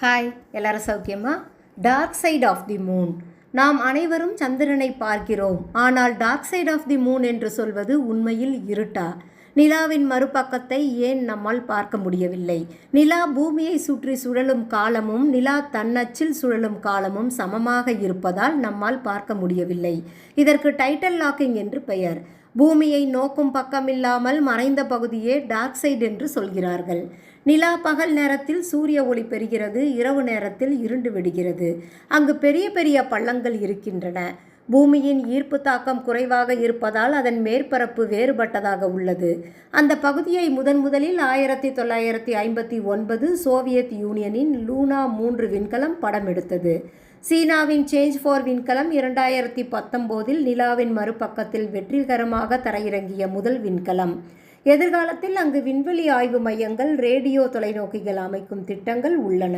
Hi, எல்லாரும் சௌக்கியமா? Dark side of the moon. நாம் அனைவரும் சந்திரனை பார்க்கிறோம். ஆனால் dark side of the moon என்று சொல்வது உண்மையில் இருட்டா? நிலாவின் மறுபக்கத்தை ஏன் நம்மால் பார்க்க முடியவில்லை? நிலா பூமியை சுற்றி சுழலும் காலமும் நிலா தன்னச்சில் சுழலும் காலமும் சமமாக இருப்பதால் நம்மால் பார்க்க முடியவில்லை. இதற்கு டைட்டல் லாக்கிங் என்று பெயர். பூமியை நோக்கும் பக்கமில்லாமல் மறைந்த பகுதியே டார்க் சைடு என்று சொல்கிறார்கள். நிலா பகல் நேரத்தில் சூரிய ஒளி பெறுகிறது, இரவு நேரத்தில் இருண்டு விடுகிறது. அங்கு பெரிய பெரிய பள்ளங்கள் இருக்கின்றன. பூமியின் ஈர்ப்பு தாக்கம் குறைவாக இருப்பதால் அதன் மேற்பரப்பு வேறுபட்டதாக உள்ளது. அந்த பகுதியை முதலில் 1959 சோவியத் யூனியனின் லூனா 3 விண்கலம் படம் எடுத்தது. சீனாவின் சேஞ்ச் 4 விண்கலம் 2019 நிலாவின் மறுபக்கத்தில் வெற்றிகரமாக தரையிறங்கிய முதல் விண்கலம். எதிர்காலத்தில் அங்கு விண்வெளி ஆய்வு மையங்கள், ரேடியோ தொலைநோக்கிகள் அமைக்கும் திட்டங்கள் உள்ளன.